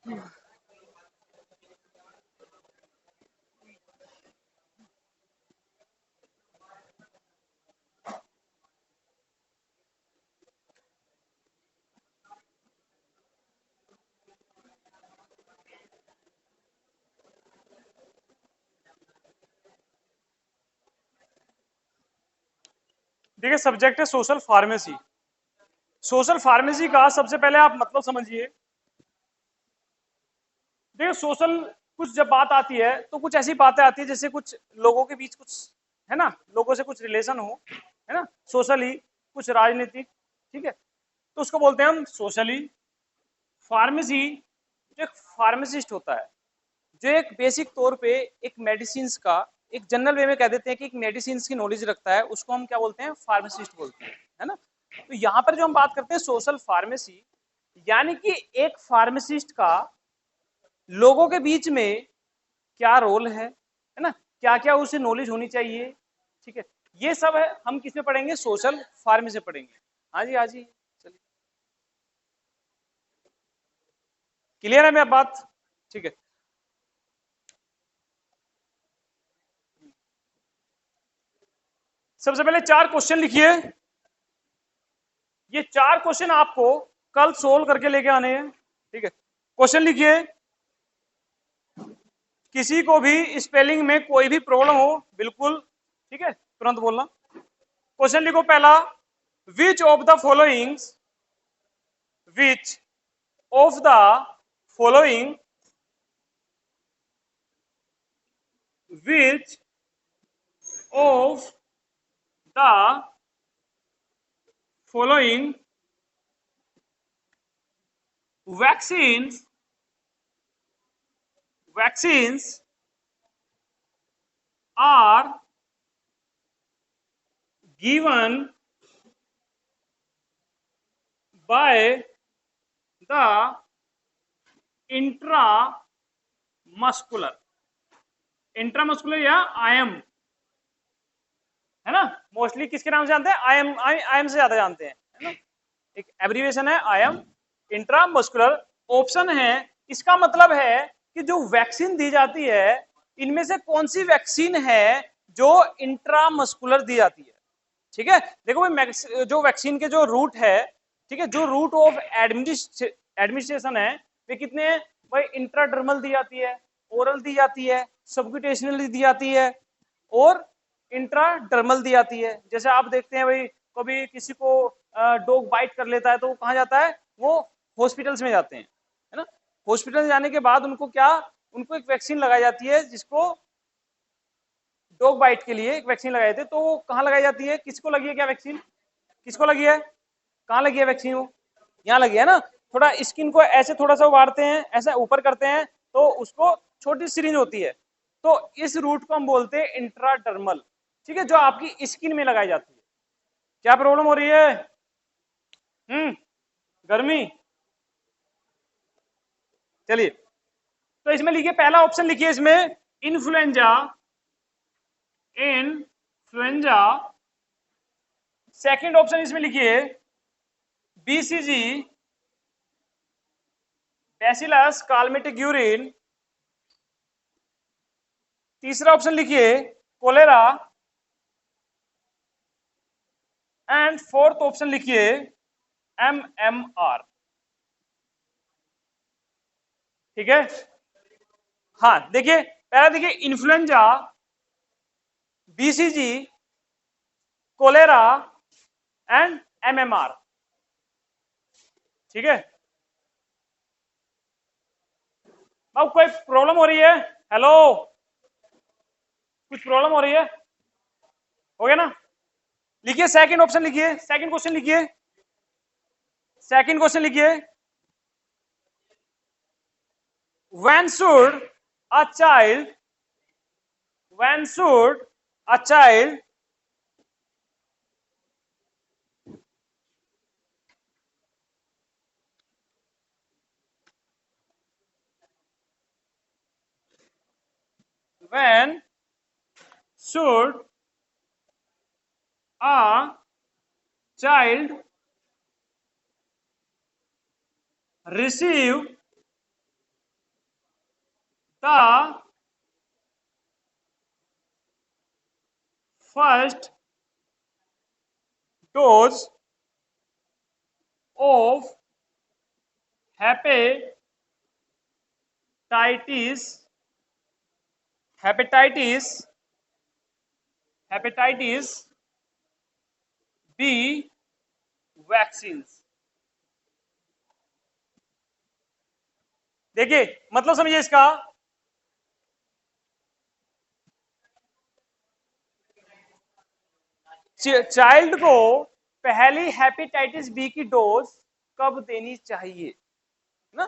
देखिए सब्जेक्ट है social pharmacy. Social pharmacy का सबसे पहले आप मतलब समझिए। देखिए सोशल, कुछ जब बात आती है तो कुछ ऐसी बातें आती है जैसे कुछ लोगों के बीच कुछ, है ना, लोगों से कुछ रिलेशन हो, है ना, सोशली, कुछ राजनीतिक, ठीक है, तो उसको बोलते हैं हम सोशली। फार्मेसी, जो एक फार्मासिस्ट होता है, जो एक बेसिक तौर पे एक मेडिसिन का, एक जनरल वे में कह देते हैं कि एक मेडिसिन की नॉलेज रखता है, उसको हम क्या बोलते हैं, फार्मासिस्ट बोलते हैं, है ना। तो यहाँ पर जो हम बात करते हैं सोशल फार्मेसी, यानी कि एक फार्मासिस्ट का लोगों के बीच में क्या रोल है ना, क्या क्या उसे नॉलेज होनी चाहिए, ठीक है, ये सब है हम किस में पढ़ेंगे, सोशल फार्मेसी पढ़ेंगे। हाँ जी, हाँ जी, चलिए, क्लियर है मेरी बात, ठीक है। सबसे पहले 4 क्वेश्चन लिखिए। ये 4 क्वेश्चन आपको कल सोल्व करके लेके आने हैं, ठीक है। क्वेश्चन लिखिए। किसी को भी स्पेलिंग में कोई भी प्रॉब्लम हो, बिल्कुल, ठीक है, तुरंत बोलना। क्वेश्चन लिखो पहला, which of the following, which of the following, which of the following vaccines, vaccines are given by the intramuscular, intramuscular या आयम, है ना, मोस्टली किसके नाम से जानते हैं, आयम, आयम से ज्यादा जानते हैं, है ना, एक एब्रीविएशन है आयम, इंट्रामस्कुलर। ऑप्शन है, इसका मतलब है कि जो वैक्सीन दी जाती है, इनमें से कौन सी वैक्सीन है जो इंट्रामस्कुलर दी जाती है, ठीक है। देखो भाई, जो वैक्सीन के जो रूट है, ठीक है, जो रूट ऑफ एडमिनिस्ट्रेशन है, वे कितने हैं भाई, इंट्राडर्मल दी जाती है, ओरल दी जाती है, सबक्यूटेशनल दी जाती है, और इंट्राडर्मल दी जाती है। जैसे आप देखते हैं भाई, कभी किसी को डॉग बाइट कर लेता है तो वो कहाँ जाता है, वो हॉस्पिटल्स में जाते हैं, है ना। हॉस्पिटल जाने के बाद उनको क्या, उनको एक वैक्सीन लगाई जाती है, जिसको डॉग बाइट के लिए एक वैक्सीन लगाई थी, तो वो कहाँ लगाई जाती है, किसको लगी है क्या वैक्सीन, किसको लगी है, कहाँ लगी है वैक्सीन, वो यहाँ लगी है ना। थोड़ा स्किन को ऐसे थोड़ा सा उबारते हैं, ऐसे ऊपर करते हैं, तो उसको छोटी सिरिंज होती है, तो इस रूट को हम बोलते हैं इंट्राडर्मल, ठीक है, जो आपकी स्किन में लगाई जाती है। क्या प्रॉब्लम हो रही है, गर्मी, चलिए, तो इसमें लिखिए, पहला ऑप्शन लिखिए इसमें, इन्फ्लुएंजा, इन्फ्लुएंजा। सेकंड ऑप्शन इसमें लिखिए, बीसीजी, बैसिलस कालमेटिक यूरिन। तीसरा ऑप्शन लिखिए, कोलेरा। एंड फोर्थ ऑप्शन लिखिए, MMR, ठीक है। हाँ देखिए, पहला देखिए, influenza, BCG, cholera and MMR, ठीक है। अब कोई प्रॉब्लम हो रही है, हेलो, कुछ प्रॉब्लम हो रही है, हो गया ना। लिखिए सेकंड ऑप्शन, लिखिए सेकंड क्वेश्चन, लिखिए सेकंड क्वेश्चन, लिखिए, when should a child, when should a child when should a child, receive the first dose of hepatitis hepatitis hepatitis B vaccine. देखिए मतलब समझिए इसका, चाइल्ड को पहली हेपेटाइटिस बी की डोज कब देनी चाहिए ना,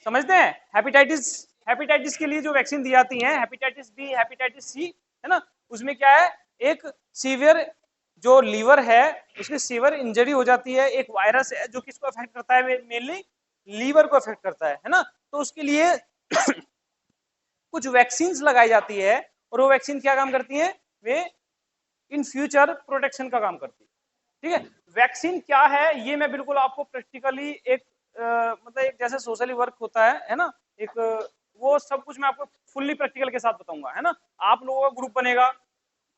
समझते हैं। हेपेटाइटिस हेपेटाइटिस के लिए जो वैक्सीन दी जाती है, हेपेटाइटिस बी, हेपेटाइटिस सी, है ना, उसमें क्या है, एक सीवियर जो लीवर है उसकी सीवियर इंजरी हो जाती है, एक वायरस है जो किसको अफेक्ट करता है, मेनली लीवर को अफेक्ट करता है ना, तो उसके लिए कुछ वैक्सीन लगाई जाती है, और वो वैक्सीन क्या काम करती है, वे इन फ्यूचर प्रोटेक्शन का काम करती है। ठीक है, वैक्सीन क्या है ये मैं बिल्कुल आपको प्रैक्टिकली एक मतलब एक जैसे सोशली वर्क होता है ना, एक वो सब कुछ मैं आपको फुल्ली प्रैक्टिकल के साथ बताऊंगा, है ना। आप लोगों का ग्रुप बनेगा,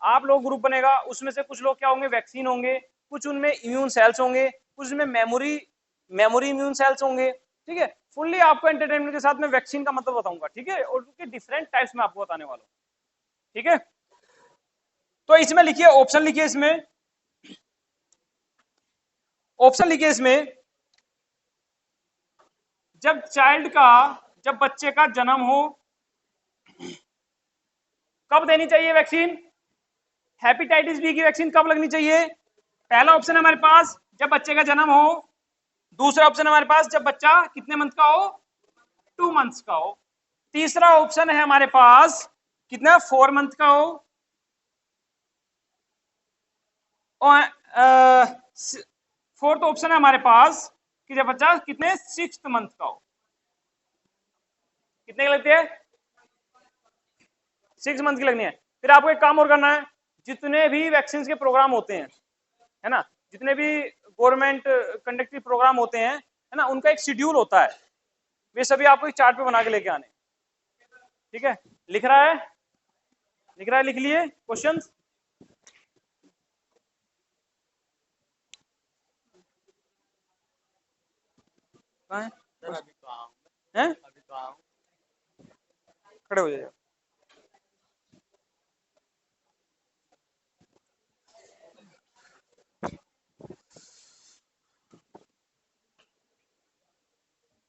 आप लोग ग्रुप बनेगा, उसमें से कुछ लोग क्या होंगे, वैक्सीन होंगे, कुछ उनमें इम्यून सेल्स होंगे, कुछ उनमें मेमोरी मेमोरी इम्यून सेल्स होंगे। ठीक है, फुल्ली आपको एंटरटेनमेंट के साथ में वैक्सीन का मतलब बताऊंगा, ठीक है, और उनके डिफरेंट टाइप्स में आपको बताने वाला हूं। ठीक है, तो इसमें लिखिए, ऑप्शन लिखिए, इसमें ऑप्शन लिखिए इसमें, जब चाइल्ड का, जब बच्चे का जन्म हो कब देनी चाहिए वैक्सीन, हेपेटाइटिस बी की वैक्सीन कब लगनी चाहिए। पहला ऑप्शन है हमारे पास जब बच्चे का जन्म हो, दूसरा ऑप्शन हमारे पास जब बच्चा कितने मंथ का हो, 2 मंथ्स का हो, तीसरा ऑप्शन है हमारे पास कितना, 4 मंथ का हो, और फोर्थ ऑप्शन है हमारे पास कि जब बच्चा कितने 6th मंथ का हो। कितने की लगती है, 6 मंथ की लगनी है। फिर आपको एक काम और करना है, जितने भी वैक्सीन के प्रोग्राम होते हैं, है ना, जितने भी गवर्नमेंट कंडक्टिव प्रोग्राम होते हैं, है ना, उनका एक शेड्यूल होता है, वे सभी आपको एक चार्ट पे बना के लेके आने। ठीक है, लिख रहा है, लिख रहा है, लिख लिए क्वेश्चन। हैं, खड़े हो जाइए।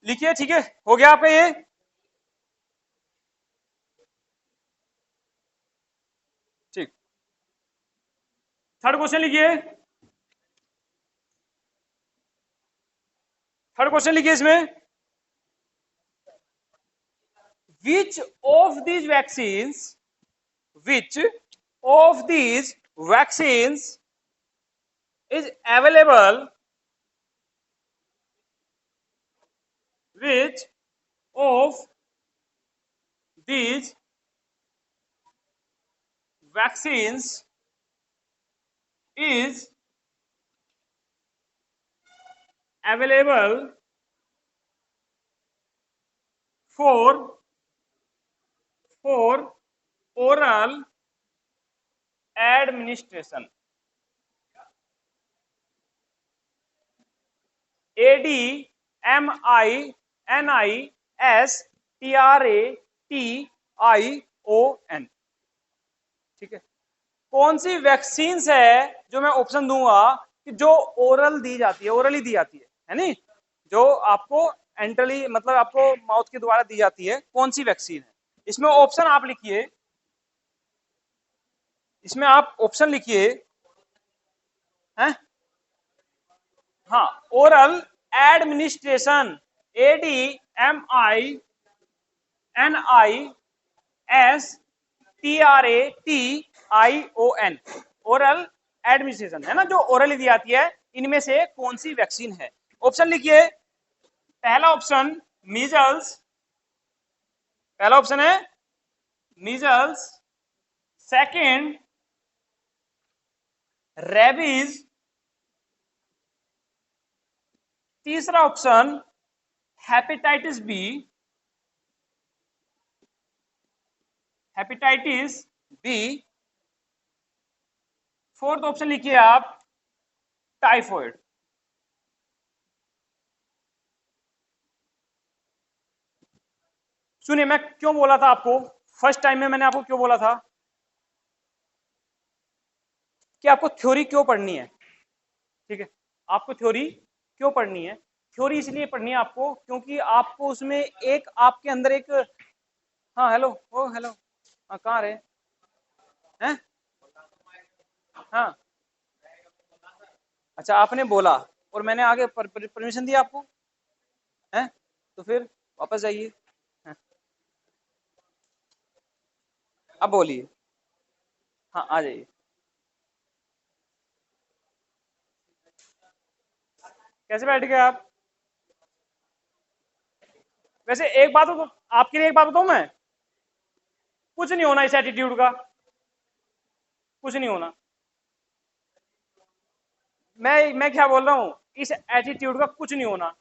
लिखिए, ठीक है, हो गया आपका ये। ठीक, थर्ड क्वेश्चन लिखिए, थर्ड क्वेश्चन लिखिए इसमें, which of these vaccines which of these vaccines is available, which of these vaccines is available for oral administration, ADMINISTRATION। ठीक है, कौन सी वैक्सीन है जो मैं ऑप्शन दूंगा कि जो ओरल दी जाती है, ओरली दी जाती है नहीं, जो आपको एंटरली मतलब आपको माउथ के द्वारा दी जाती है, कौन सी वैक्सीन है। इसमें ऑप्शन आप लिखिए, इसमें आप ऑप्शन लिखिए, हैं, हाँ, oral administration, ADMINISTRATION, oral administration, है ना, जो ओरली दी जाती है, इनमें से कौन सी वैक्सीन है। ऑप्शन लिखिए, पहला ऑप्शन मीजल्स, पहला ऑप्शन है मीजल्स, सेकंड रेबीज, तीसरा option hepatitis B, hepatitis B, fourth option लिखिए आप टाइफॉइड। सुनिए मैं क्यों बोला था आपको, फर्स्ट टाइम में मैंने आपको क्यों बोला था कि आपको थ्योरी क्यों पढ़नी है। ठीक है, आपको थ्योरी क्यों पढ़नी है, थ्योरी इसलिए पढ़नी है आपको क्योंकि आपको उसमें एक आपके अंदर एक, हाँ हेलो, ओ हेलो, हाँ कहाँ रहे हैं, हाँ अच्छा आपने बोला और मैंने आगे परमिशन दिया आपको, हैं तो फिर वापस जाइए, हैं? अब बोलिए, हाँ आ जाइए। कैसे बैठ गए आप, वैसे एक बात तो आपके लिए एक बात बताऊं मैं, कुछ नहीं होना इस एटीट्यूड का, कुछ नहीं होना। मैं क्या बोल रहा हूं, इस एटीट्यूड का कुछ नहीं होना,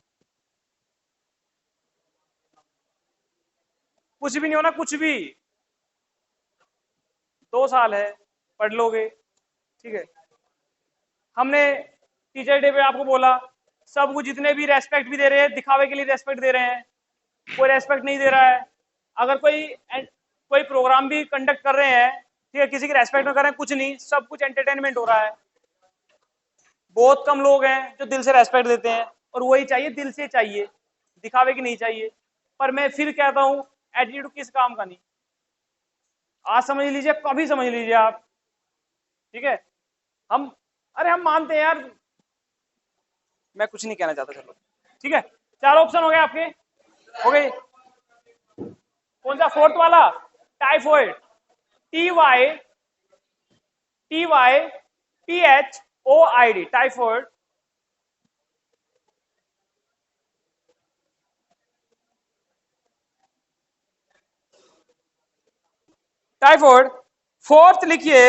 कुछ भी नहीं होना, कुछ भी। 2 साल है, पढ़ लोगे, ठीक है। हमने टीचर डे पे आपको बोला, सबको जितने भी रेस्पेक्ट भी दे रहे हैं दिखावे के लिए रेस्पेक्ट दे रहे हैं, कोई रेस्पेक्ट नहीं दे रहा है। अगर कोई कोई प्रोग्राम भी कंडक्ट कर रहे हैं, ठीक है, किसी की रेस्पेक्ट में कर रहे हैं, कुछ नहीं, सब कुछ एंटरटेनमेंट हो रहा है। बहुत कम लोग हैं जो दिल से रेस्पेक्ट देते हैं, और वही चाहिए, दिल से चाहिए, दिखावे की नहीं चाहिए। पर मैं फिर कहता हूं, एटीट्यूड किस काम का नहीं, आज समझ लीजिए, कभी समझ लीजिए आप, ठीक है। हम, अरे हम मानते हैं यार, मैं कुछ नहीं कहना चाहता, चलो ठीक है। 4 ऑप्शन हो गए आपके, हो गए। कौन सा फोर्थ वाला, typhoid, TY, TYPHOID, typhoid. Typhoid. Fourth लिखिए,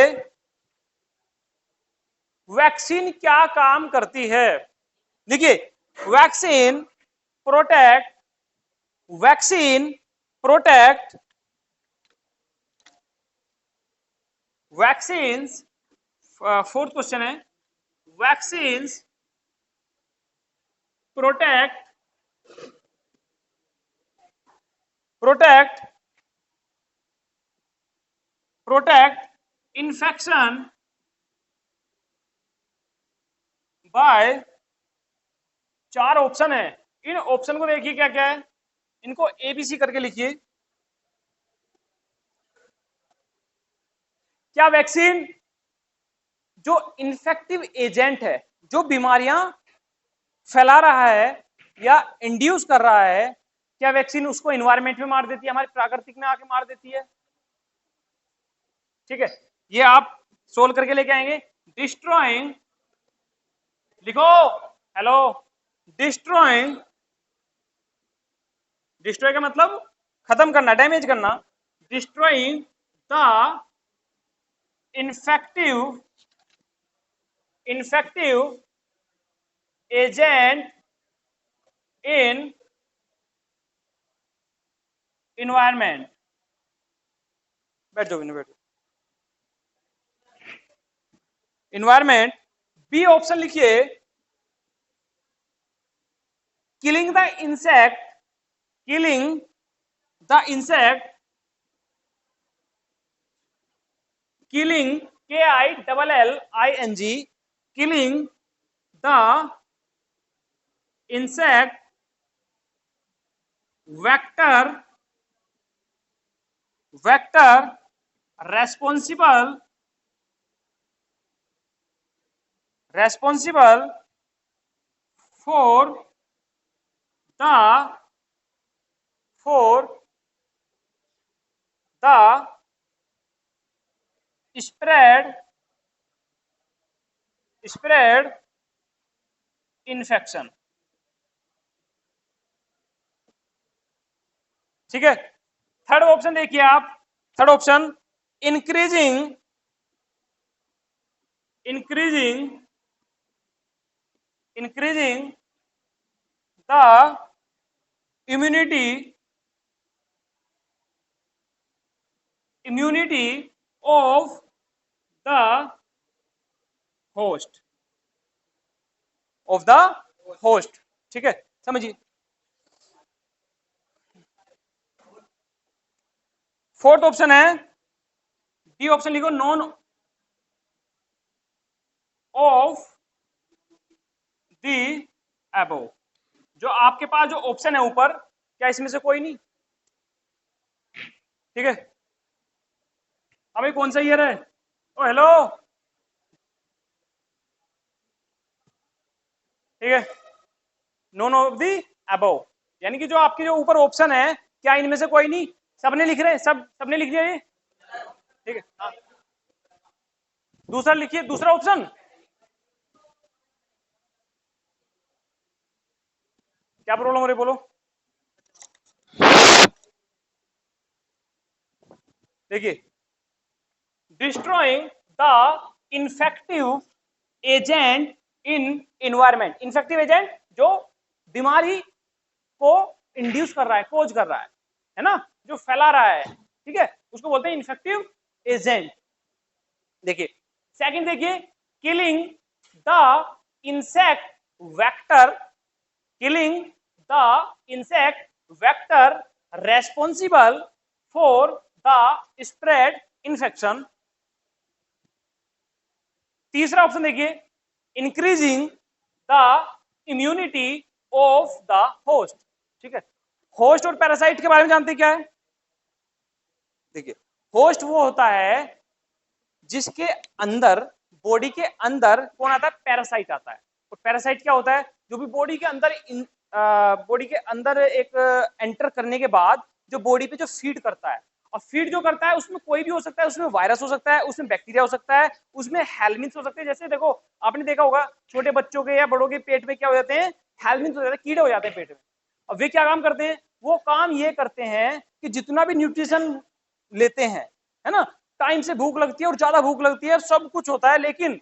वैक्सीन क्या काम करती है, देखिए, vaccine protect, vaccine protect, vaccine, fourth question है, vaccine protect, protect, protect infection by, 4 option है, इन ऑप्शन को देखिए क्या क्या है, इनको ABC करके लिखिए। क्या वैक्सीन जो इन्फेक्टिव एजेंट है, जो बीमारियां फैला रहा है या इंड्यूस कर रहा है, क्या वैक्सीन उसको इन्वायरमेंट में मार देती है, हमारी प्राकृतिक में आके मार देती है, ठीक है। ये आप सोल्व करके लेके आएंगे। डिस्ट्रॉइंग, लिखो, हेलो, डिस्ट्रॉइंग, डिस्ट्रॉय का मतलब खत्म करना, डैमेज करना, destroying the infective, infective agent in environment. बैठ जाओ, बैठो। इन्वायरमेंट। बी ऑप्शन लिखिए, killing the insect, killing the insect, killing, KILLING, killing the insect, vector, vector responsible, responsible for the, for the spread, spread infection, ठीक है। Third option देखिए आप, third option, increasing, increasing, increasing the immunity, immunity of the host, of the host, ठीक है, समझिए। Fourth option है D option लिखो, none of the above. जो आपके पास जो ऑप्शन है ऊपर, क्या इसमें से कोई नहीं? ठीक है, अभी कौन सा ईयर है? ओ हेलो, ठीक है, नॉन ऑफ दी अबव, यानी कि जो आपके जो ऊपर ऑप्शन है, क्या इनमें से कोई नहीं? सबने लिख रहे हैं, सबने लिख दिया ये, ठीक है। हाँ। दूसरा लिखिए, दूसरा ऑप्शन क्या प्रॉब्लम हो रही बोलो। देखिए, destroying the infective agent in environment, infective agent जो बीमारी को इंड्यूस कर रहा है, कोज कर रहा है ना, जो फैला रहा है, ठीक है, उसको बोलते हैं इन्फेक्टिव एजेंट। देखिए सेकंड, देखिए, killing the insect vector, killing the insect vector responsible for the spread infection. तीसरा ऑप्शन देखिए, increasing the immunity of the host, ठीक है। होस्ट और पैरासाइट के बारे में जानते क्या है? देखिए, होस्ट वो होता है जिसके अंदर, बॉडी के अंदर कौन आता है? पैरासाइट आता है। और पैरासाइट क्या होता है? जो भी बॉडी के अंदर, बॉडी के अंदर एक एंटर करने के बाद जो बॉडी पे जो फीड करता है, और फीड जो करता है उसमें कोई भी हो सकता है, उसमें वायरस हो सकता है, उसमें बैक्टीरिया हो सकता है, उसमें हेलमिन्स हो सकते हैं। जैसे देखो, आपने देखा होगा छोटे बच्चों के या बड़ों के पेट में क्या हो जाते हैं? हेलमिन्स हो जाते हैं, कीड़े हो जाते हैं पेट में। और वे क्या काम करते हैं? वो काम ये करते हैं कि जितना भी न्यूट्रिशन लेते हैं, है ना, टाइम से भूख लगती है और ज्यादा भूख लगती है, सब कुछ होता है, लेकिन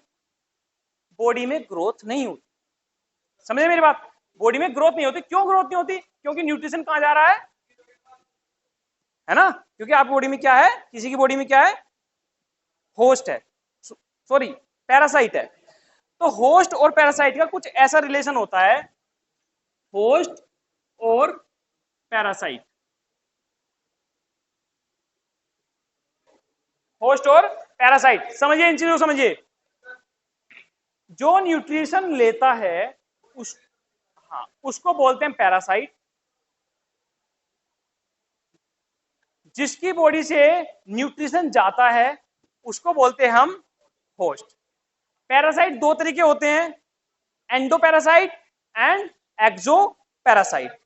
बॉडी में ग्रोथ नहीं होती। समझे मेरी बात? बॉडी में ग्रोथ नहीं होती। क्यों ग्रोथ नहीं होती? क्योंकि न्यूट्रिशन कहां जा रहा है ना, क्योंकि आप बॉडी में क्या है, किसी की बॉडी में क्या है? होस्ट है, सॉरी पैरासाइट है। तो होस्ट और पैरासाइट का कुछ ऐसा रिलेशन होता है, होस्ट और पैरासाइट, होस्ट और पैरासाइट, समझिए इन चीजों को समझिए। जो न्यूट्रिशन लेता है उस, हाँ, उसको बोलते हैं पैरासाइट। जिसकी बॉडी से न्यूट्रिशन जाता है उसको बोलते हैं हम होस्ट। पैरासाइट दो तरीके होते हैं, एंडोपैरासाइट एंड एक्सोपैरासाइट।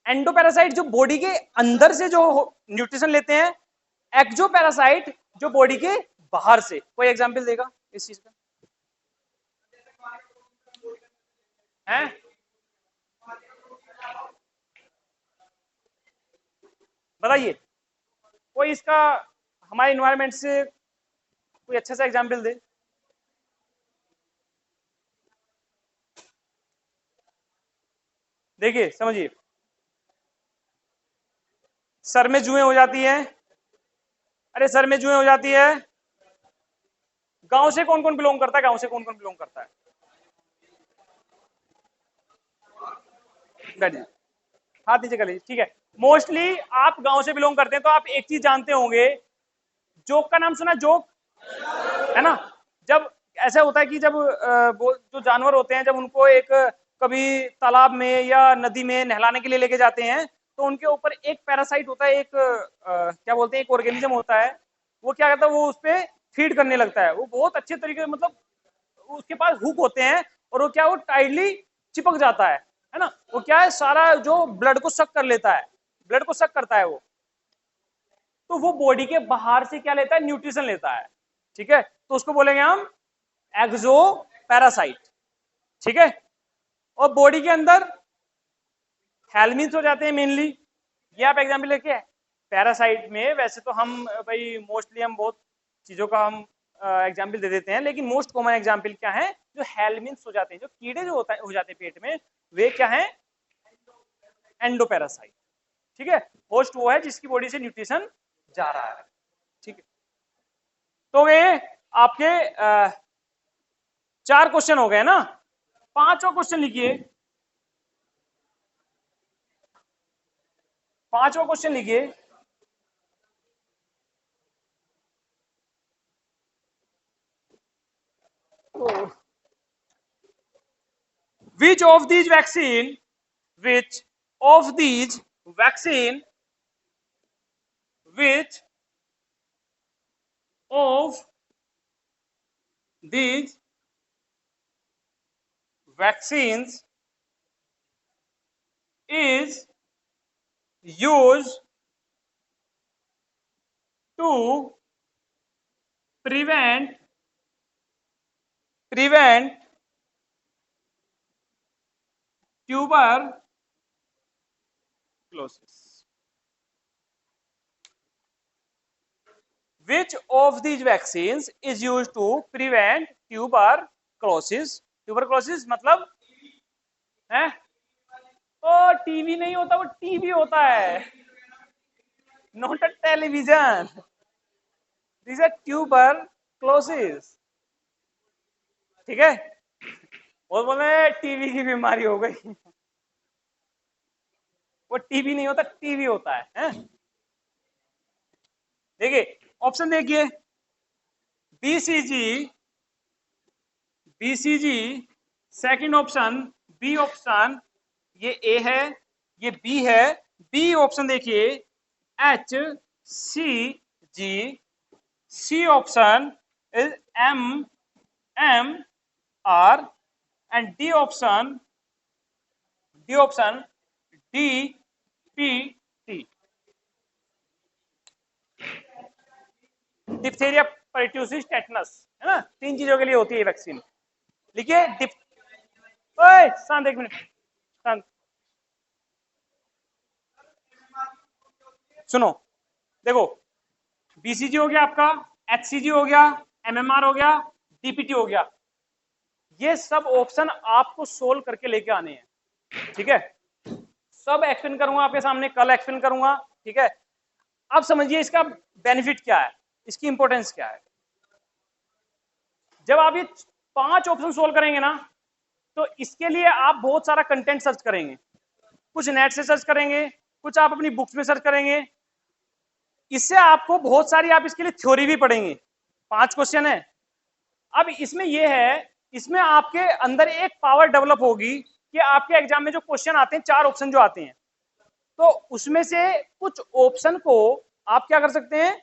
एंडोपैरासाइट जो बॉडी के अंदर से जो न्यूट्रिशन लेते हैं, एक्सोपैरासाइट जो बॉडी के बाहर से। कोई एग्जांपल देगा इस चीज का? है बताइए, कोई इसका हमारे इन्वायरमेंट से कोई अच्छा सा एग्जांपल दे। देखिए समझिए, सर में जुएं हो जाती है, अरे सर में जुएं हो जाती है। गांव से कौन कौन बिलोंग करता है? गांव से कौन कौन बिलोंग करता है? बैठिए, हाथ नीचे कर लीजिए, ठीक है। मोस्टली आप गांव से बिलोंग करते हैं तो आप एक चीज जानते होंगे, जोक का नाम सुना? जोक, है ना। जब ऐसा होता है कि जब वो जो जानवर होते हैं, जब उनको एक कभी तालाब में या नदी में नहलाने के लिए लेके जाते हैं, तो उनके ऊपर एक पैरासाइट होता है, एक क्या बोलते हैं, एक ऑर्गेनिज्म होता है। वो क्या करता है? वो उस पर फीड करने लगता है। वो बहुत अच्छे तरीके से, मतलब उसके पास हुक होते हैं, और वो क्या, वो टाइटली चिपक जाता है ना। वो क्या है, सारा जो ब्लड को सक कर लेता है, ब्लड को सक करता है वो। तो वो बॉडी के बाहर से क्या लेता है? न्यूट्रिशन लेता है, ठीक है। तो उसको बोलेंगे हम एक्सो पैरासाइट, ठीक है। और बॉडी के अंदर हेलमिन्स हो जाते हैं मेनली, ये आप एग्जाम्पल लेके। पैरासाइट में वैसे तो हम भाई मोस्टली हम बहुत चीजों का हम एग्जाम्पल दे देते हैं, लेकिन मोस्ट कॉमन एग्जाम्पल क्या है? जो हेलमिन्स हो जाते हैं, जो कीड़े जो हो जाते हैं पेट में, वे क्या है? एंडोपैरासाइट, ठीक है। होस्ट वो है जिसकी बॉडी से न्यूट्रिशन जा रहा है, ठीक है। तो ये आपके 4 क्वेश्चन हो गए ना। 5वां क्वेश्चन लिखिए, 5वां क्वेश्चन लिखिए। Which of these vaccine, which of these vaccine, which of these vaccines is used to prevent tuberculosis? Which of these vaccines is used to prevent tuberculosis? Tuberculosis मतलब है, ओ टीवी नहीं होता, वो टीबी होता है, not a television. This is tuberculosis, ठीक है। वो बोले टीवी की बीमारी हो गई, वो टीबी नहीं होता, टीवी होता है? देखिए ऑप्शन देखिए, BCG, BCG second option, B option, ये ए है, ये बी है। बी ऑप्शन देखिए H C G, C option is M M R, and D option D P T. Diphtheria, pertussis, tetanus, है ना, 3 चीजों के लिए होती है वैक्सीन। लिखिए ओए शांत, 1 मिनट शांत, सुनो। देखो बीसीजी हो गया आपका, एचसीजी हो गया, एमएमआर हो गया, डीपीटी हो गया, ये सब ऑप्शन आपको सोल्व करके लेके आने हैं, ठीक है। सब एक्सप्लेन करूंगा आपके सामने, कल एक्सप्लेन करूंगा, ठीक है। अब समझिए इसका बेनिफिट क्या है, इसकी इंपॉर्टेंस क्या है। जब आप ये 5 ऑप्शन सोल्व करेंगे ना, तो इसके लिए आप बहुत सारा कंटेंट सर्च करेंगे, कुछ नेट से सर्च करेंगे, कुछ आप अपनी बुक्स में सर्च करेंगे। इससे आपको बहुत सारी, आप इसके लिए थ्योरी भी पढ़ेंगे। 5 क्वेश्चन है। अब इसमें यह है, इसमें आपके अंदर एक पावर डेवलप होगी कि आपके एग्जाम में जो क्वेश्चन आते हैं, 4 ऑप्शन जो आते हैं, तो उसमें से कुछ ऑप्शन को आप क्या कर सकते हैं,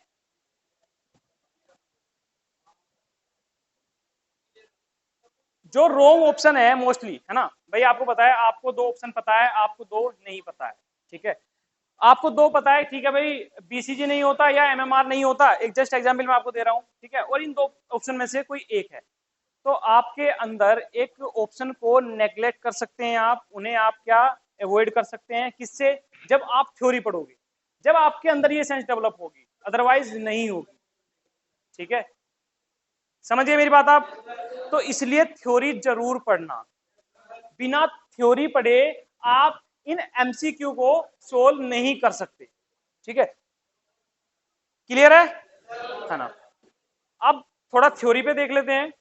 जो रॉन्ग ऑप्शन है मोस्टली, है ना भाई, आपको पता है, आपको 2 ऑप्शन पता है, आपको 2 नहीं पता है, ठीक है। आपको 2 पता है, ठीक है भाई, बीसीजी नहीं होता या एमएमआर नहीं होता, एक जस्ट एग्जांपल मैं आपको दे रहा हूं, ठीक है, और इन 2 ऑप्शन में से कोई एक है, तो आपके अंदर एक ऑप्शन को नेग्लेक्ट कर सकते हैं आप, उन्हें आप क्या अवॉइड कर सकते हैं, किससे, जब आप थ्योरी पढ़ोगे, जब आपके अंदर ये सेंस डेवलप होगी, अदरवाइज नहीं होगी, ठीक है। समझिए मेरी बात आप। तो इसलिए थ्योरी जरूर पढ़ना, बिना थ्योरी पढ़े आप इन एमसीक्यू को सोल्व नहीं कर सकते, ठीक है। क्लियर है ना। अब थोड़ा थ्योरी पे देख लेते हैं।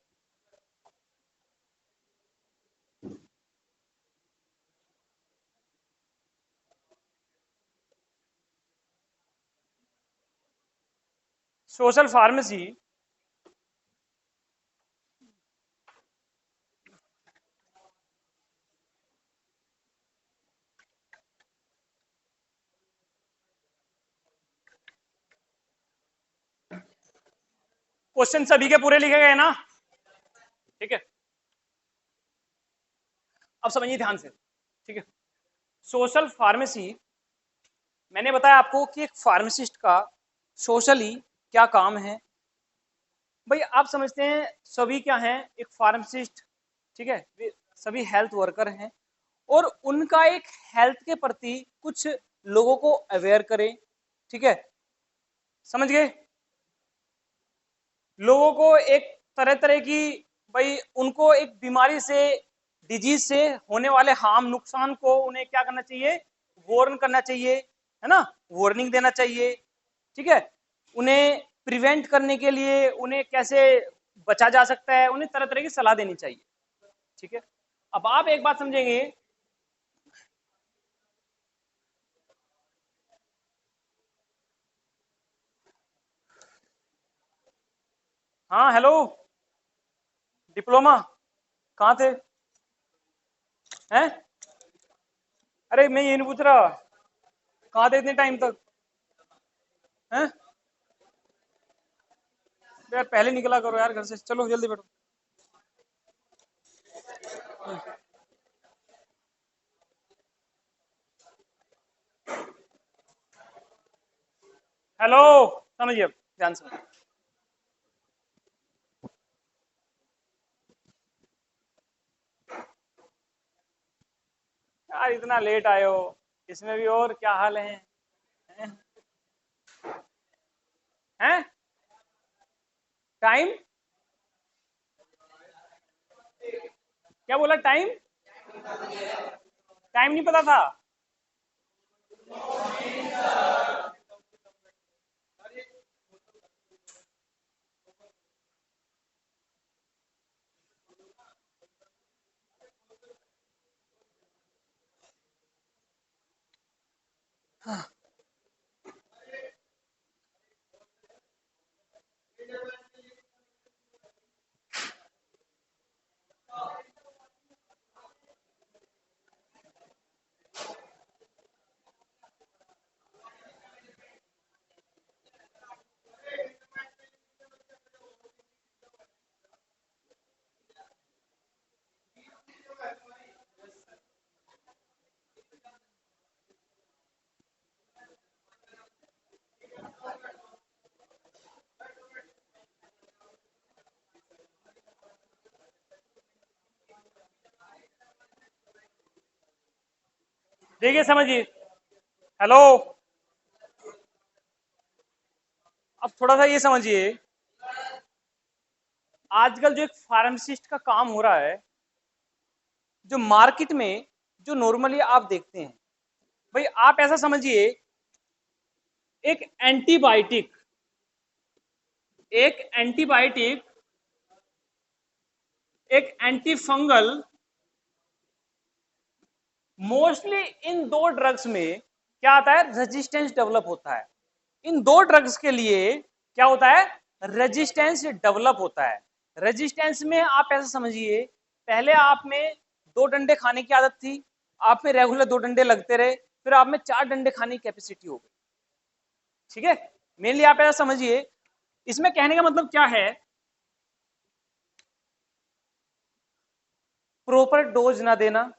सोशल फार्मेसी, क्वेश्चन सभी के पूरे लिखे गए ना, ठीक है। अब समझिए ध्यान से, ठीक है। सोशल फार्मेसी, मैंने बताया आपको कि एक फार्मासिस्ट का सोशली क्या काम है। भाई आप समझते हैं सभी क्या हैं, एक फार्मासिस्ट, ठीक है, वे सभी हेल्थ वर्कर हैं, और उनका एक हेल्थ के प्रति कुछ लोगों को अवेयर करें, ठीक है, समझ गए। लोगों को एक तरह तरह की, भाई उनको एक बीमारी से, डिजीज से होने वाले हार्म, नुकसान को उन्हें क्या करना चाहिए, वार्न करना चाहिए, है ना, वार्निंग देना चाहिए, ठीक है। उन्हें प्रिवेंट करने के लिए उन्हें कैसे बचा जा सकता है, उन्हें तरह तरह की सलाह देनी चाहिए। ठीक है, अब आप एक बात समझेंगे, हाँ हेलो, डिप्लोमा कहाँ थे हैं? अरे मैं ये नहीं पूछ रहा, कहाँ थे इतने टाइम तक हैं? यार पहले निकला करो यार घर से, चलो जल्दी बैठो। हेलो, समझिए ध्यान से। यार इतना लेट आए हो, इसमें भी और क्या हाल है? हैं? हैं? टाइम क्या बोला? टाइम टाइम नहीं पता था? देखिए समझिए, हेलो, अब थोड़ा सा ये समझिए, आजकल जो एक फार्मासिस्ट का काम हो रहा है, जो मार्केट में जो नॉर्मली आप देखते हैं, भाई आप ऐसा समझिए, एक एंटीबायोटिक, एक एंटीबायोटिक, एक एंटी फंगल, मोस्टली इन दो ड्रग्स में क्या आता है? रेजिस्टेंस डेवलप होता है। इन दो ड्रग्स के लिए क्या होता है? रेजिस्टेंस डेवलप होता है। रेजिस्टेंस में आप ऐसा समझिए, पहले आप में 2 डंडे खाने की आदत थी, आप में रेगुलर 2 डंडे लगते रहे, फिर आप में 4 डंडे खाने की कैपेसिटी हो गई। ठीक है, मेनली आप ऐसा समझिए, इसमें कहने का मतलब क्या है? प्रॉपर डोज ना देना,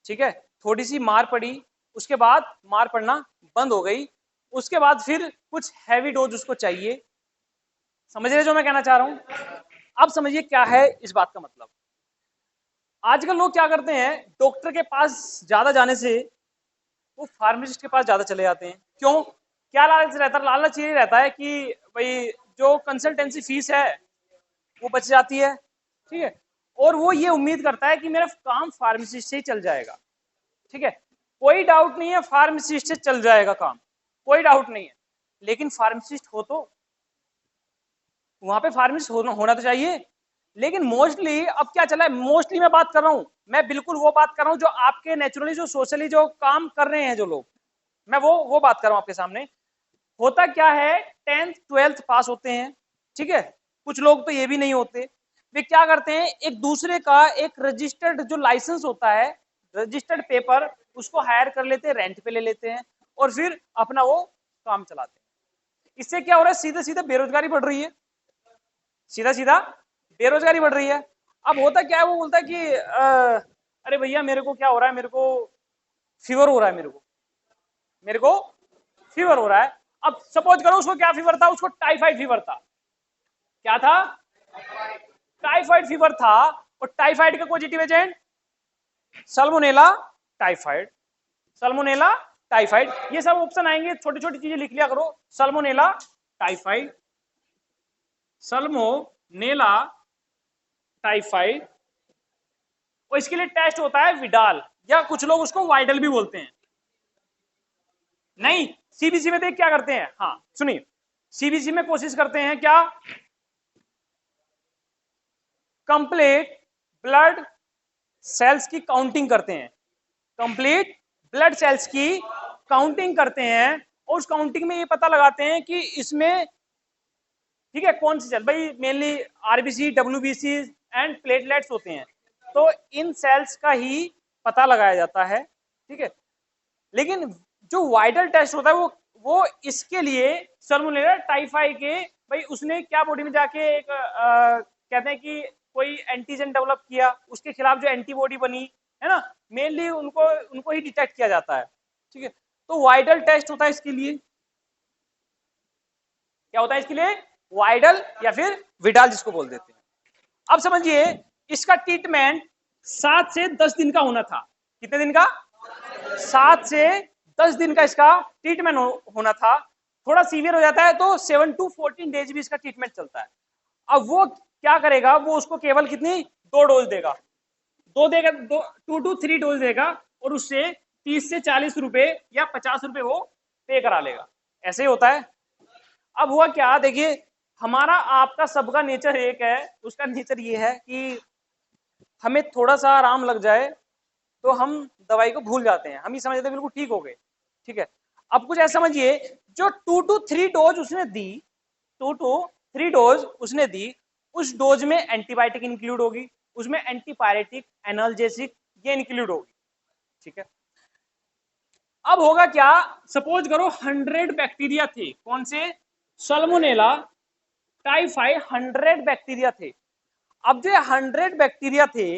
ठीक है, थोड़ी सी मार पड़ी, उसके बाद मार पड़ना बंद हो गई, उसके बाद फिर कुछ हैवी डोज उसको चाहिए। समझ रहे जो मैं कहना चाह रहा हूं? अब समझिए क्या है इस बात का मतलब। आजकल लोग क्या करते हैं, डॉक्टर के पास ज्यादा जाने से वो फार्मासिस्ट के पास ज्यादा चले जाते हैं। क्यों? क्या लालच रहता है? लालच ये रहता है कि भाई जो कंसल्टेंसी फीस है वो बच जाती है, ठीक है, और वो ये उम्मीद करता है कि मेरा काम फार्मासिस्ट से ही चल जाएगा। ठीक है, कोई डाउट नहीं है, फार्मासिस्ट से चल जाएगा काम, कोई डाउट नहीं है, लेकिन फार्मासिस्ट हो तो वहां पे फार्मासिस्ट होना तो चाहिए। लेकिन मोस्टली अब क्या चला है, मोस्टली मैं बात कर रहा हूं, मैं बिल्कुल वो बात कर रहा हूं जो आपके नेचुरली जो सोशली जो काम कर रहे हैं जो लोग, मैं वो बात कर रहा हूं आपके सामने। होता क्या है, 10th 12th पास होते हैं, ठीक है, कुछ लोग तो ये भी नहीं होते, वे क्या करते हैं, एक दूसरे का एक रजिस्टर्ड जो लाइसेंस होता है, रजिस्टर्ड पेपर, उसको हायर कर लेते हैं, रेंट पे ले लेते हैं, और फिर अपना वो काम चलाते हैं। इससे क्या हो रहा है, सीधे सीधे बेरोजगारी बढ़ रही है, सीधा सीधा बेरोजगारी बढ़ रही है। अब होता क्या है, वो बोलता है कि अरे भैया मेरे को क्या हो रहा है, मेरे को फीवर हो रहा है, मेरे को फीवर हो रहा है। अब सपोज करो उसको क्या फीवर था, उसको टाइफाइड फीवर था। क्या था? टाइफाइड फीवर था, और टाइफाइड का positive agent Salmonella typhoid, Salmonella typhoid, ये सब ऑप्शन आएंगे, छोटी छोटी चीजें लिख लिया करो, सल्मोनेला टाइफाइड, सल्मोनेला टाइफाइड, और इसके लिए टेस्ट होता है विडाल, या कुछ लोग उसको वाइडल भी बोलते हैं। नहीं, सीबीसी में देख क्या करते हैं, हाँ सुनिए, सीबीसी में कोशिश करते हैं क्या, कंप्लीट ब्लड सेल्स की काउंटिंग करते हैं, कंप्लीट ब्लड सेल्स की काउंटिंग करते हैं, और उस काउंटिंग में ये पता लगाते हैं कि इसमें, ठीक है, कौन सी सेल, भाई mainly RBC, WBC and platelets होते हैं, तो इन सेल्स का ही पता लगाया जाता है, ठीक है। लेकिन जो वाइडल टेस्ट होता है वो इसके लिए सल्मोनेला टाइफाई के, भाई उसने क्या बॉडी में जाके एक कहते हैं कि कोई एंटीजन डेवलप किया, उसके खिलाफ जो एंटीबॉडी बनी है ना, मेनली उनको उनको ही डिटेक्ट किया जाता है, ठीक है। तो वाइडल टेस्ट होता है इसके लिए, क्या होता है इसके लिए, वाइडल या फिर विडाल जिसको बोल देते हैं। अब समझिए इसका ट्रीटमेंट 7 से 10 दिन का होना था, कितने दिन का, 7 से 10 दिन का इसका ट्रीटमेंट होना था। थोड़ा सीवियर हो जाता है तो 7 to 14 डेज भी इसका ट्रीटमेंट चलता है। अब वो क्या करेगा, वो उसको केवल कितनी 2 डोज देगा, 2 to 3 डोज देगा, और उससे 30 से 40 रुपए या 50 रुपए वो पे करा लेगा, ऐसे ही होता है। अब हुआ क्या, देखिए हमारा आपका सबका नेचर एक है, उसका नेचर ये है कि हमें थोड़ा सा आराम लग जाए तो हम दवाई को भूल जाते हैं, हम ये समझते हैं बिल्कुल ठीक हो गए, ठीक है। अब कुछ ऐसा समझिए, जो 2 to 3 डोज उसने दी, 2 to 3 डोज उसने दी, उस डोज में एंटीबायोटिक इंक्लूड होगी, उसमें एंटीपायरेटिक, एनाल्जेसिक ये इंक्लूड होगी, ठीक है। अब होगा क्या, सपोज करो 100 बैक्टीरिया थे, कौन से, सल्मोनेला टाइफाई 100 बैक्टीरिया थे। अब जो 100 बैक्टीरिया थे,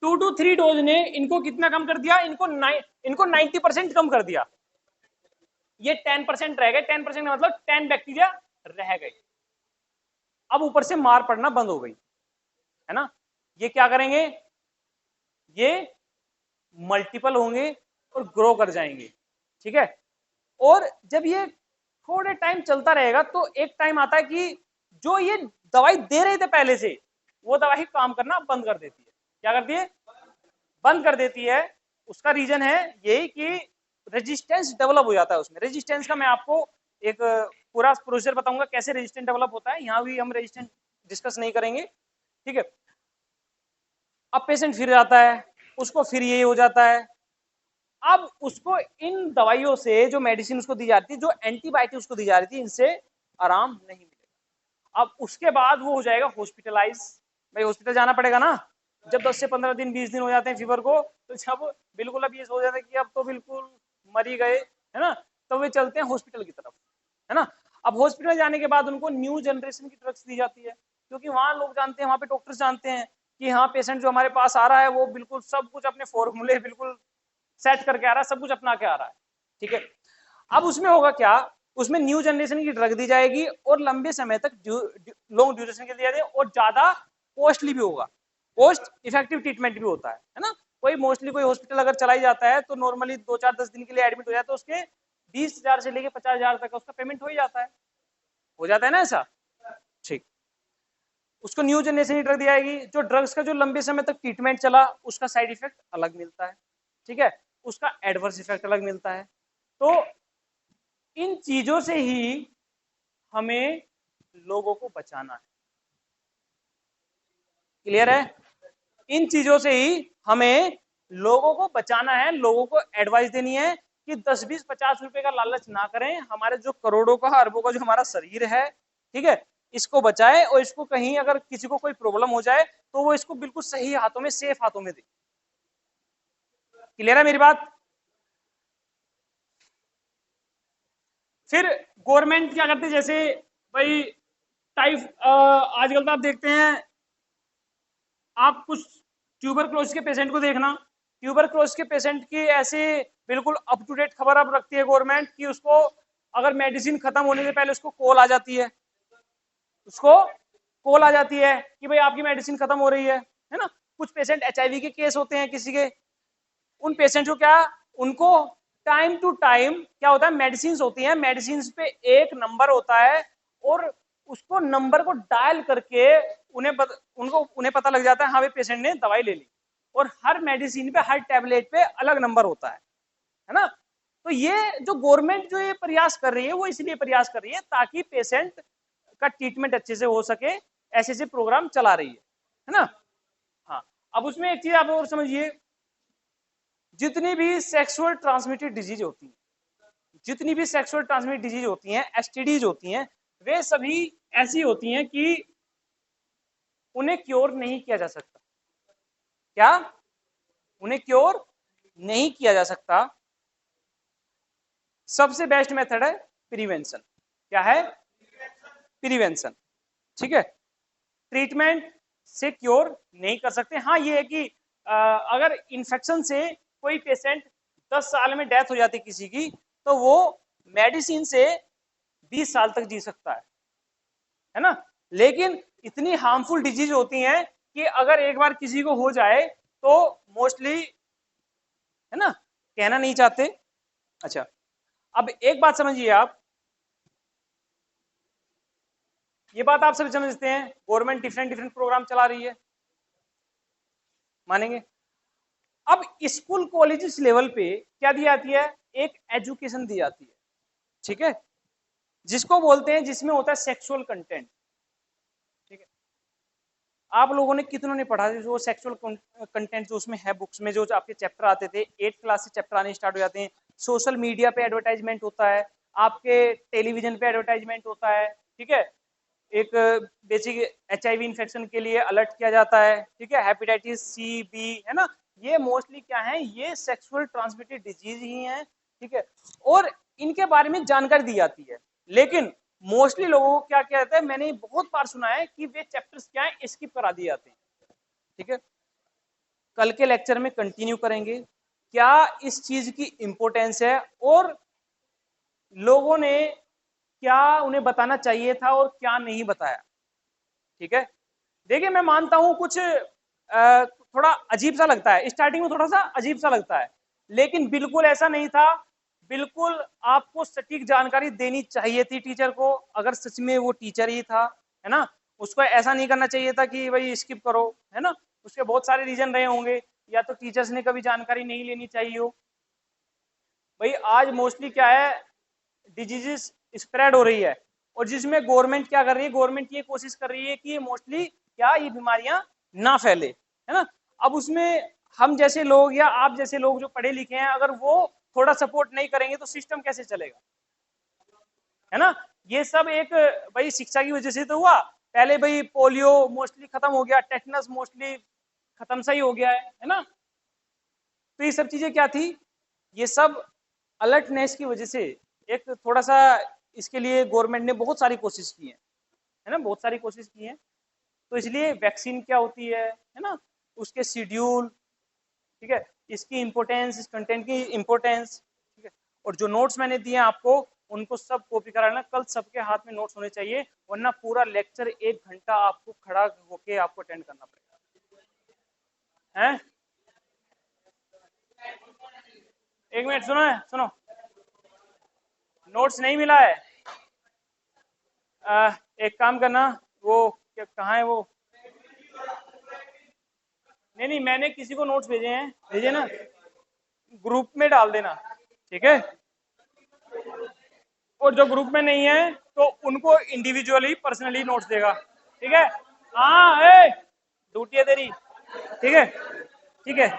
2 to 3 डोज ने इनको कितना कम कर दिया, इनको 90% कम कर दिया, ये 10% रह गए, 10% का मतलब 10 बैक्टीरिया रह गए। अब ऊपर से मार पड़ना बंद हो गई, है ना, ये क्या करेंगे, ये मल्टीपल होंगे और ग्रो कर जाएंगे, ठीक है। और जब ये थोड़े टाइम चलता रहेगा तो एक टाइम आता है कि जो ये दवाई दे रहे थे पहले से, वो दवाई काम करना बंद कर देती है, क्या करती है, बंद कर देती है। उसका रीजन है यही कि रेजिस्टेंस डेवलप हो जाता है उसमें। रेजिस्टेंस का मैं आपको एक पूरा प्रोसीजर बताऊंगा कैसे रेजिस्टेंस डेवलप होता है, यहाँ भी हम रेजिस्टेंस डिस्कस नहीं करेंगे, ठीक है। अब पेशेंट फिर जाता है, उसको फिर ये हो जाता है, अब उसको इन दवाइयों से, जो मेडिसिन उसको दी जाती है, जो एंटीबायोटिक उसको दी जा रही थी, इनसे आराम नहीं मिलेगा। अब उसके बाद वो हो जाएगा हॉस्पिटलाइज, भाई हॉस्पिटल जाना पड़ेगा ना, जब 10 से 15 दिन 20 दिन हो जाते हैं फीवर को, तो जब बिल्कुल अब ये हो जाता है कि अब तो बिल्कुल मरी गए, है ना, तो वे चलते हैं हॉस्पिटल की तरफ, है ना। अब हॉस्पिटल जाने के बाद उनको न्यू जनरेशन की ड्रग्स दी जाती है, क्योंकि वहां लोग जानते हैं, वहां पे डॉक्टर्स जानते हैं कि हाँ पेशेंट जो हमारे पास आ रहा है वो बिल्कुल सब कुछ अपने फॉर्मूले बिल्कुल सेट करके आ रहा है, सब कुछ अपना के आ रहा है, ठीक है। अब उसमें होगा क्या, उसमें न्यू जनरेशन की ड्रग दी जाएगी और लंबे समय तक लॉन्ग ड्यूरेशन के लिए दी जाएगी, और ज्यादा कॉस्टली भी होगा, कॉस्ट इफेक्टिव ट्रीटमेंट भी होता है ना। कोई मोस्टली कोई हॉस्पिटल अगर चलाई जाता है तो नॉर्मली 2-4-10 दिन के लिए एडमिट हो जाता है, तो उसके 20,000 से लेके 50,000 तक उसका पेमेंट हो ही जाता है, हो जाता है ना ऐसा, ठीक। उसको न्यू जनरेशन की ड्रग दी जाएगी, जो ड्रग्स का जो लंबे समय तक ट्रीटमेंट चला उसका साइड इफेक्ट अलग मिलता है, ठीक है, उसका एडवर्स इफेक्ट अलग मिलता है। तो इन चीजों से ही हमें लोगों को बचाना है, क्लियर है, इन चीजों से ही हमें लोगों को बचाना है, लोगों को एडवाइस देनी है कि 10-20-50 रुपए का लालच ना करें, हमारे जो करोड़ों का अरबों का जो हमारा शरीर है, ठीक है, इसको बचाए, और इसको कहीं अगर किसी को कोई प्रॉब्लम हो जाए तो वो इसको बिल्कुल सही हाथों में, सेफ हाथों में दे। क्लियर है मेरी बात। फिर गवर्नमेंट क्या करती है, जैसे भाई आजकल तो आप देखते हैं, आप कुछ ट्यूबरक्लोसिस के पेशेंट को देखना, ट्यूबरक्लोसिस के पेशेंट की ऐसे बिल्कुल अप टू डेट खबर अब रखती है गवर्नमेंट कि उसको अगर मेडिसिन खत्म होने से पहले उसको कॉल आ जाती है, उसको कॉल आ जाती है कि भाई आपकी मेडिसिन खत्म हो रही है ना। कुछ पेशेंट एचआईवी के केस होते हैं किसी के, उन पेशेंट को क्या, उनको टाइम टू टाइम क्या होता है, मेडिसिन होती है, मेडिसिन पे एक नंबर होता है, और उसको नंबर को डायल करके उन्हें पता लग जाता है हाँ भाई पेशेंट ने दवाई ले ली, और हर मेडिसिन पे, हर टैबलेट पे अलग नंबर होता है ना। तो ये जो गवर्नमेंट जो ये प्रयास कर रही है वो इसलिए प्रयास कर रही है ताकि पेशेंट का ट्रीटमेंट अच्छे से हो सके, ऐसे ऐसे प्रोग्राम चला रही है ना। हाँ, अब उसमें एक चीज आप और समझिए, जितनी भी सेक्सुअल ट्रांसमिटेड डिजीज होती है, जितनी भी सेक्सुअल ट्रांसमिटेड डिजीज होती हैं, एसटीडीज होती हैं, वे सभी ऐसी होती हैं कि उन्हें क्योर नहीं किया जा सकता। क्या? उन्हें क्योर नहीं किया जा सकता। सबसे बेस्ट मेथड है प्रिवेंशन। क्या है? प्रिवेंशन। ठीक है, ट्रीटमेंट से क्योर नहीं कर सकते। हाँ, ये है कि अगर इन्फेक्शन से कोई पेशेंट 10 साल में डेथ हो जाती किसी की, तो वो मेडिसिन से 20 साल तक जी सकता है ना। लेकिन इतनी हार्मफुल डिजीज होती हैं कि अगर एक बार किसी को हो जाए तो मोस्टली, है ना, कहना नहीं चाहते। अच्छा, अब एक बात समझिए आप, ये बात आप सभी समझते हैं, गवर्नमेंट डिफरेंट डिफरेंट प्रोग्राम चला रही है, मानेंगे। अब स्कूल कॉलेजेस लेवल पे क्या दी जाती है? एक एजुकेशन दी जाती है, ठीक है, जिसको बोलते हैं, जिसमें होता है सेक्सुअल कंटेंट। ठीक है, आप लोगों ने कितनों ने पढ़ा जो सेक्सुअल कंटेंट जो उसमें है बुक्स में, जो आपके चैप्टर आते थे 8th क्लास से चैप्टर आने स्टार्ट हो जाते हैं। सोशल मीडिया पे एडवर्टाइजमेंट होता है, आपके टेलीविजन पे एडवर्टाइजमेंट होता है। ठीक है, एक बेसिक HIV इन्फेक्शन के लिए अलर्ट किया जाता है। ठीक है, हेपेटाइटिस C, B, है ना, ये मोस्टली क्या है, ये सेक्सुअल ट्रांसमिटेड डिजीज ही है। ठीक है, और इनके बारे में जानकारी दी जाती है। लेकिन मोस्टली लोगों को क्या कहते हैं, मैंने बहुत बार सुना है कि वे चैप्टर्स क्या है, स्किप करा दिए जाते हैं। ठीक है, कल के लेक्चर में कंटिन्यू करेंगे क्या इस चीज की इंपॉर्टेंस है, और लोगों ने क्या उन्हें बताना चाहिए था और क्या नहीं बताया। ठीक है, देखिए मैं मानता हूं कुछ थोड़ा अजीब सा लगता है, स्टार्टिंग में थोड़ा सा अजीब सा लगता है, लेकिन बिल्कुल ऐसा नहीं था। बिल्कुल आपको सटीक जानकारी देनी चाहिए थी टीचर को, अगर सच में वो टीचर ही था, है ना। उसको ऐसा नहीं करना चाहिए था कि भाई स्किप करो, है ना। उसके बहुत सारे रीजन रहे होंगे, या तो टीचर्स ने कभी जानकारी नहीं लेनी चाहिए हो। भाई आज मोस्टली क्या है, डिजीजेस स्प्रेड हो रही है, और जिसमें गवर्नमेंट क्या कर रही है, गवर्नमेंट ये कोशिश कर रही है कि मोस्टली क्या ये बीमारियां ना फैले, है ना। अब उसमें हम जैसे लोग या आप जैसे लोग जो पढ़े लिखे हैं, अगर वो थोड़ा सपोर्ट नहीं करेंगे तो सिस्टम कैसे चलेगा, है ना। ये सब एक भाई शिक्षा की वजह से तो हुआ। पहले भाई पोलियो मोस्टली खत्म हो गया, टेटनस मोस्टली खत्म सा ही हो गया है ना। तो ये सब चीजें क्या थी, ये सब अलर्टनेस की वजह से, एक थोड़ा सा इसके लिए गवर्नमेंट ने बहुत सारी कोशिश की है ना, बहुत सारी कोशिश की है। तो इसलिए वैक्सीन क्या होती है ना, उसके शेड्यूल, ठीक है, इसकी इंपोर्टेंस, इस कंटेंट की इंपोर्टेंस, ठीक है, और जो नोट्स मैंने दिए आपको उनको सब कॉपी कराना। कल सबके हाथ में नोट्स होने चाहिए, वरना पूरा लेक्चर 1 घंटा आपको खड़ा होके आपको अटेंड करना पड़ेगा। हैं, एक मिनट सुनो, है सुनो, नोट्स नहीं मिला है। एक काम करना, वो कहाँ है वो, नहीं नहीं, मैंने किसी को नोट्स भेजे हैं, भेजे ना, ग्रुप में डाल देना, ठीक है। और जो ग्रुप में नहीं है तो उनको इंडिविजुअली पर्सनली नोट्स देगा, ठीक है। हाँ, ड्यूटी है तेरी, ठीक है, ठीक है।